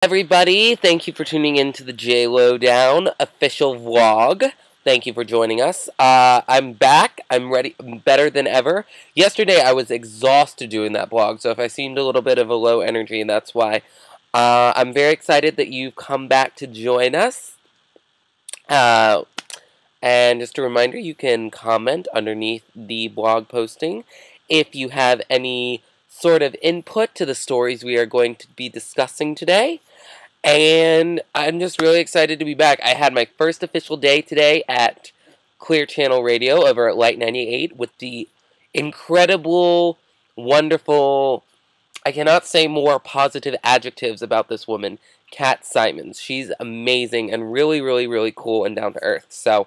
Everybody, thank you for tuning in to the J-Lowdown official vlog. Thank you for joining us. I'm back. I'm ready, better than ever. Yesterday, I was exhausted doing that vlog, so if I seemed a little bit of a low energy, that's why. I'm very excited that you've come back to join us. And just a reminder, you can comment underneath the blog posting if you have any sort of input to the stories we are going to be discussing today. And I'm just really excited to be back. I had my first official day today at Clear Channel Radio over at Light 98 with the incredible, wonderful, I cannot say more positive adjectives about this woman, Kat Simons. She's amazing and really, really, really cool and down to earth. So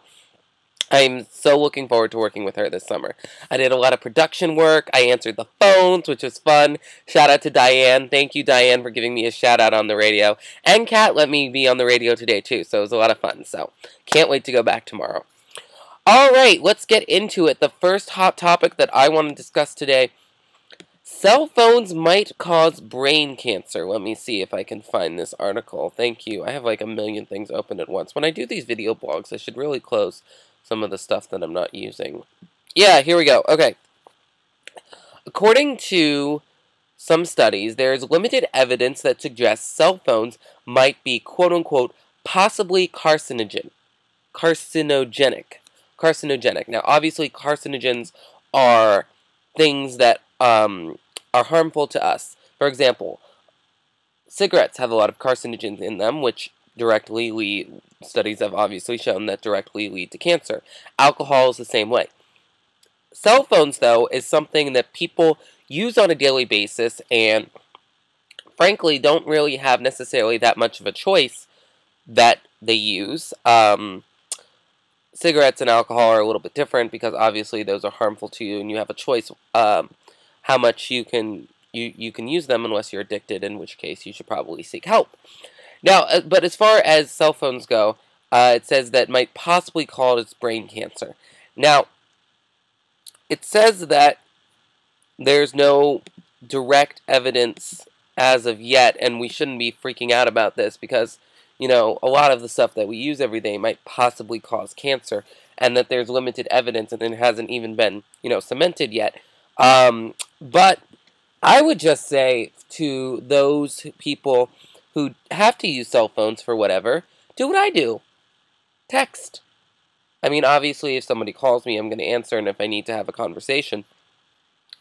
I'm so looking forward to working with her this summer. I did a lot of production work. I answered the phones, which was fun. Shout out to Diane. Thank you, Diane, for giving me a shout out on the radio. And Kat let me be on the radio today, too, so it was a lot of fun. So can't wait to go back tomorrow. All right, let's get into it. The first hot topic that I want to discuss today, cell phones might cause brain cancer. Let me see if I can find this article. Thank you. I have like a million things open at once. When I do these video blogs, I should really close some of the stuff that I'm not using. Yeah, here we go. Okay. According to some studies, there is limited evidence that suggests cell phones might be quote-unquote possibly carcinogenic. Now, obviously, carcinogens are things that are harmful to us. For example, cigarettes have a lot of carcinogens in them, which directly lead, studies have obviously shown that directly lead to cancer. Alcohol is the same way. Cell phones, though, is something that people use on a daily basis and, frankly, don't really have necessarily that much of a choice that they use. Cigarettes and alcohol are a little bit different because, obviously, those are harmful to you and you have a choice how much you can use them unless you're addicted, in which case you should probably seek help. Now, but as far as cell phones go, it says that might possibly cause brain cancer. Now, it says that there's no direct evidence as of yet, and we shouldn't be freaking out about this because, you know, a lot of the stuff that we use every day might possibly cause cancer, and that there's limited evidence and it hasn't even been, you know, cemented yet. But I would just say to those people who have to use cell phones for whatever, do what I do. Text. I mean, obviously, if somebody calls me, I'm going to answer, and if I need to have a conversation.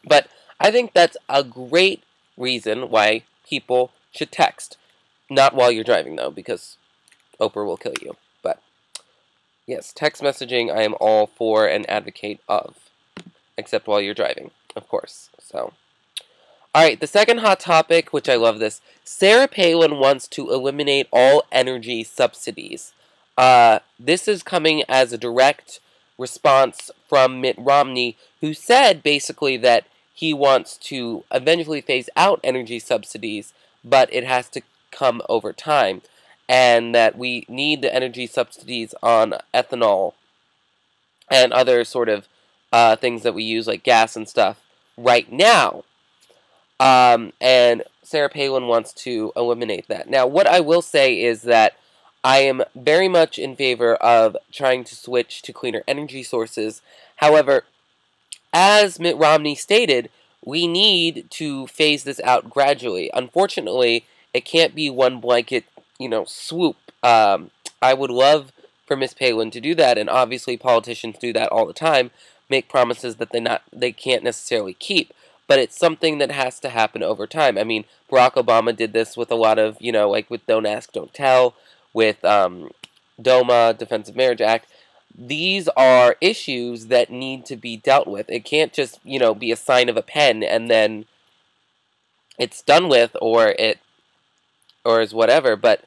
But I think that's a great reason why people should text. Not while you're driving, though, because Oprah will kill you. But, yes, text messaging I am all for and advocate of. Except while you're driving, of course. So, alright, the second hot topic, which I love this. Sarah Palin wants to eliminate all energy subsidies. This is coming as a direct response from Mitt Romney, who said basically that he wants to eventually phase out energy subsidies, but it has to come over time, and that we need the energy subsidies on ethanol and other sort of things that we use like gas and stuff right now. And Sarah Palin wants to eliminate that. Now, what I will say is that I am very much in favor of trying to switch to cleaner energy sources. However, as Mitt Romney stated, we need to phase this out gradually. Unfortunately, it can't be one blanket, you know, swoop. I would love for Miss Palin to do that, and obviously politicians do that all the time, make promises that they can't necessarily keep. But it's something that has to happen over time. I mean, Barack Obama did this with a lot of, you know, like with Don't Ask, Don't Tell, with DOMA, Defense of Marriage Act. These are issues that need to be dealt with. It can't just, you know, be a sign of a pen and then it's done with, or is whatever, but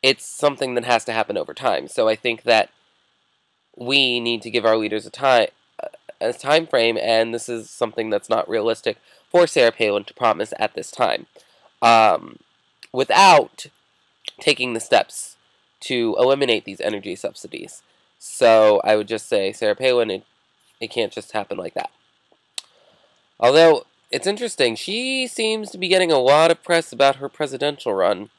it's something that has to happen over time. So I think that we need to give our leaders a time frame, and this is something that's not realistic for Sarah Palin to promise at this time, without taking the steps to eliminate these energy subsidies. So I would just say, Sarah Palin, it can't just happen like that. Although it's interesting. She seems to be getting a lot of press about her presidential run.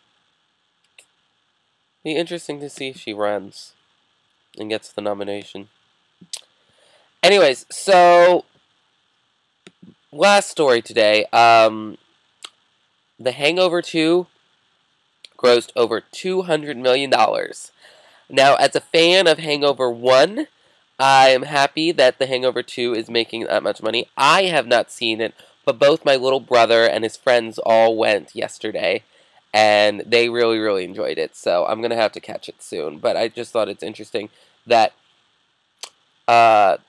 Be interesting to see if she runs and gets the nomination. Anyways, so last story today. The Hangover 2 grossed over $200 million. Now, as a fan of Hangover 1, I am happy that The Hangover 2 is making that much money. I have not seen it, but both my little brother and his friends all went yesterday, and they really, really enjoyed it, so I'm going to have to catch it soon. But I just thought it's interesting that that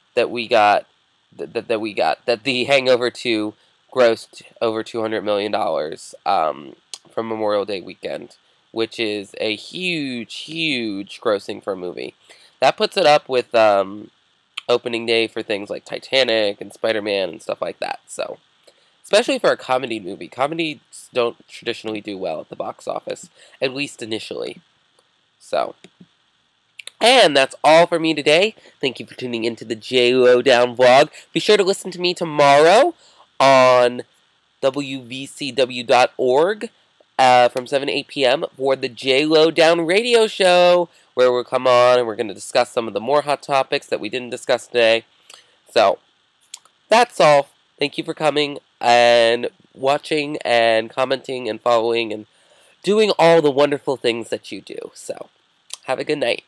The Hangover 2 grossed over $200 million from Memorial Day weekend, which is a huge, huge grossing for a movie. That puts it up with opening day for things like Titanic and Spider-Man and stuff like that. So, especially for a comedy movie. Comedies don't traditionally do well at the box office, at least initially. So, and that's all for me today. Thank you for tuning into the J-Lowdown vlog. Be sure to listen to me tomorrow on wvcw.org from 7 to 8 p.m. for the J-Lowdown radio show, where we'll come on and we're going to discuss some of the more hot topics that we didn't discuss today. So, that's all. Thank you for coming and watching and commenting and following and doing all the wonderful things that you do. So, have a good night.